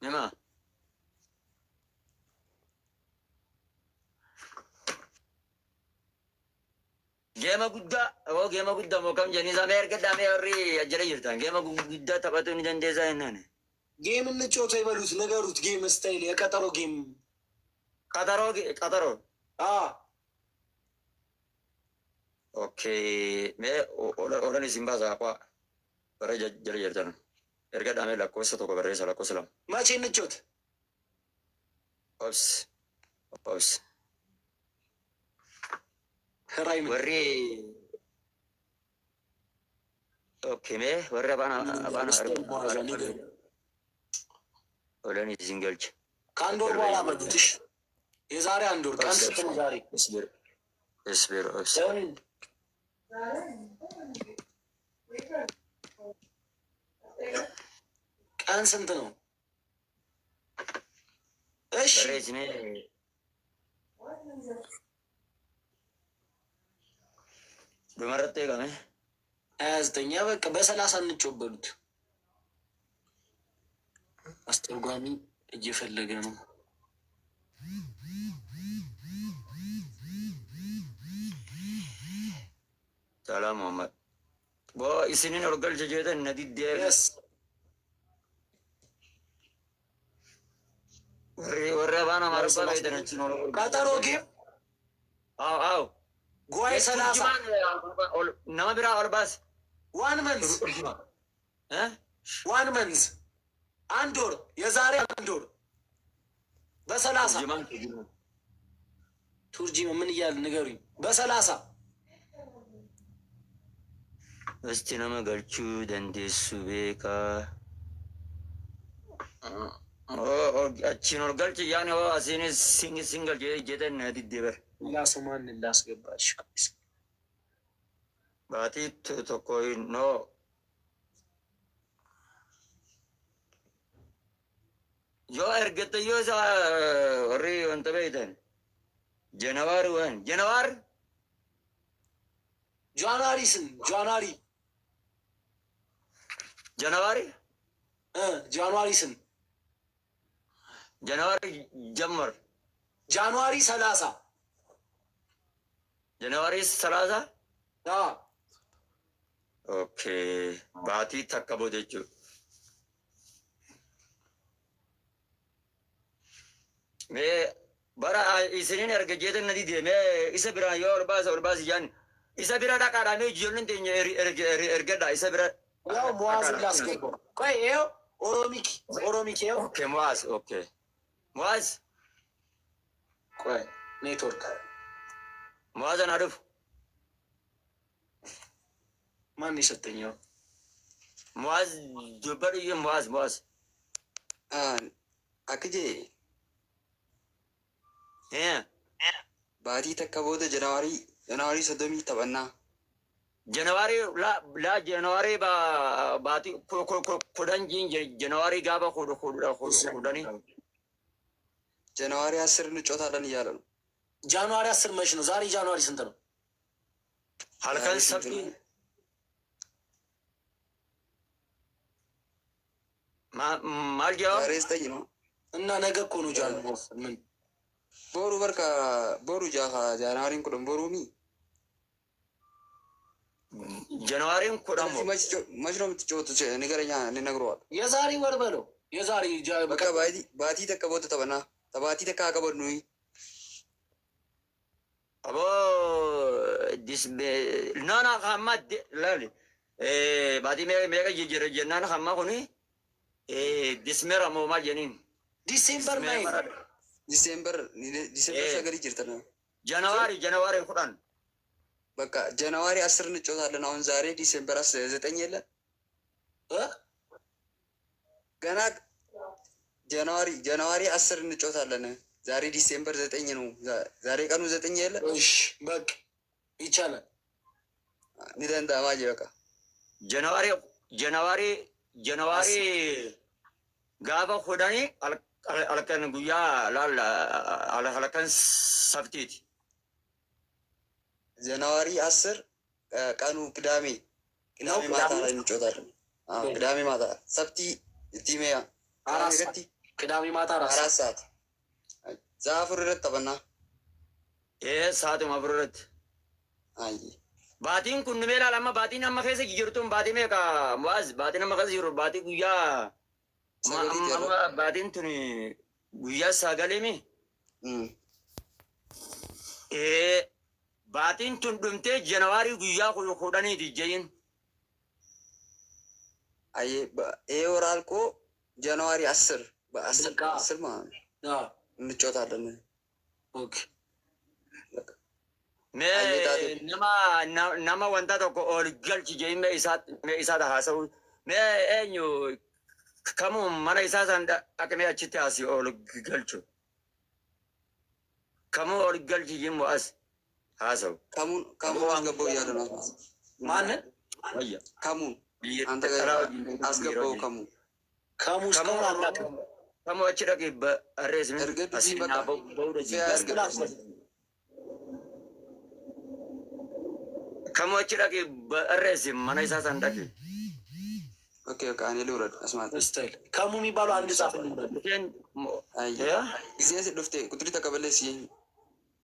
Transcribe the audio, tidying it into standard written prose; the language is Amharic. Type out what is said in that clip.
Nema. Gema guddaa moo kam jennee isaa erga daamee warri ajjala jirtan geema guddaa taphachuu ni dandeessaa jennaan. ጌም እንጫወተው ይበሉት ነገሩት። ጌም ስታይል የቀጠሮ ጌም ቀጠሮ ኦኬ ኦለን isin baasaaqaa warra jala jirtan erga daamee lakkoofsa tokko barreessa lakkoofsa lama. መቼ እንጫወት? ኦብስ warri ኦኬ mee warri abaan ኦለን isin galche ከአንድ ወር በኋላ መጡትሽ የዛሬ አንድ ወር ቀን ስንት ነው ዛሬ? እስቤር ቀን ስንት ነው? እሺ በመረጠ ቀን 29 በቃ በ30 እንጮበሉት። አስተርጓሚ እየፈለገ ነው። ሰላም መሐመድ ኢስኒን ኦርገል ጀጀተን ነዲዴስ ወሬ ባና ማርባ ባይደነች ነው ቀጠሮ ጌም አው ጓይ 30 ነማ ቢራ አልባስ ዋን መንዝ አንድ ወር የዛሬ አንድ ወር በ30 ቱርጂ ምን እያል ንገሩኝ። በ30 እስቲ ነመ ገልቹ ደንዴሱ ቤካ አቺን ኦርገልች ያኔ አሲኒ ሲንግል ጀደን ዲደበር ላሱማን ላስገባሽ ባቲ ተኮይ ኖ ዮ እርግጥ ዮ ወሪ ወንተ በይተን ጀነዋሪ ስን ጃንዋሪ ጀመር ጃንዋሪ 30 ኦኬ ባቲ ተከቦ ደቹ ሜ bara isinin ergejeeten nadi deeme isa bira yoo olbaas ያን isa bira dhaqaadhaan ijoolleen teenya ergedha isa bira ያው ሙአዝ ላስገባው ቆይ ይኸው ኦሮሚክ ይኸው ኦኬ ሙአዝ ቆይ ኔትወርክ ሙአዝን አድፍ ማን የሰጠኛው ሙአዝ ዱበርዬ ሙአዝ አክጄ ባቲ ተከቦተ ጀነዋሪ 30 ተበና ጀነዋሪ ጀነዋሪ ባቲ ኮዳንጂን ጀነዋሪ ጋባ ኮዳኒ ጀነዋሪ 10 እንጮታለን እያለ ነው። ጃንዋሪ 10 መች ነው? ዛሬ ጃንዋሪ ስንት ነው? ሀልከን ሰፊ ማልጃው ሬስተኝ ነው እና ነገ እኮ ነው ጃንዋሪ ምን ቦሩ በርካ ቦሩ ጃኻ ጃንዋሪን ኩደም ቦሩሚ ጃንዋሪን ኩደም መች ነው የምትጫወቱት? ንገረኛ እንነግረዋል። የዛሬ ወር በለው የዛሬ በቃ ባቲ ተቀቦተ ተበና ተባቲ ተካከበኑ አቦ ዲስ ናና ኻማት ላሊ ባቲ ሜጋ ጀጀረጀናና ኻማ ኩኒ ዲስሜራ ሞማ ጀኒን ዲሴምበር ሰገሪ ጅርተና ጃንዋሪ ኩዳን በቃ ጃንዋሪ 10 እንጫወታለን። አሁን ዛሬ ዲሴምበር 9 የለ ገና ጃንዋሪ 10 እንጫወታለን። ዛሬ ዲሴምበር 9 ነው። ዛሬ ቀኑ 9 የለ። እሺ በቃ ይቻላል። ንደንታ ማጂ በቃ ጃንዋሪ ጋባ ኮዳኒ alkan guyyaa laal halkan sabtiiti ጃንዋሪ 10 ቀኑ ቅዳሜ ማታ ላይ እንጫወታለን። ቅዳሜ ማታ ሰብቲ ቲሜያ አራት ቅዳሜ ማታ 4 ሰዓት ዛፉር ረተበና ሰዓቱ ማብረረት አይ ባቲን ኩን ሜላ ለማ ባቲን አማ ከሰ ጅርቱን ባቲ ሜካ ሙአዝ ባቲን አማ ከሰ ጅሩ ባቲ ጉያ ባቲን ቱኒ ጉያ ሳገሌሚ ባቲን ቱን ዱምቴ ጀነዋሪ ጉያ ኩዳኒ ዲጀይን አይ ኤወራልኮ ጃንዋሪ 10 በ10 ማለት ነው እንጫወታለን። ኦኬ nama wanta tokko ol galchi jee mee isaa haasa'u mee eenyu kamuu mana isaa san dhaqnee achitti asii ol galchu kamuu ol galchi jimmo as haasa'u kamuun asgaboo እያለ ነው ማንን kamuun አንተ ጋር አስገባው kamuun kamuu achi dhaqi arreesni asii naa ba'uudha kamu achi dhaqi barreessi mana isaa san dhaqi. Okey ani ልውረድ አስማት ስታይል kamu የሚባለው አንድ ጻፍ ጊዜ ዱፍቴ ቁጥሪ ተቀበለሽ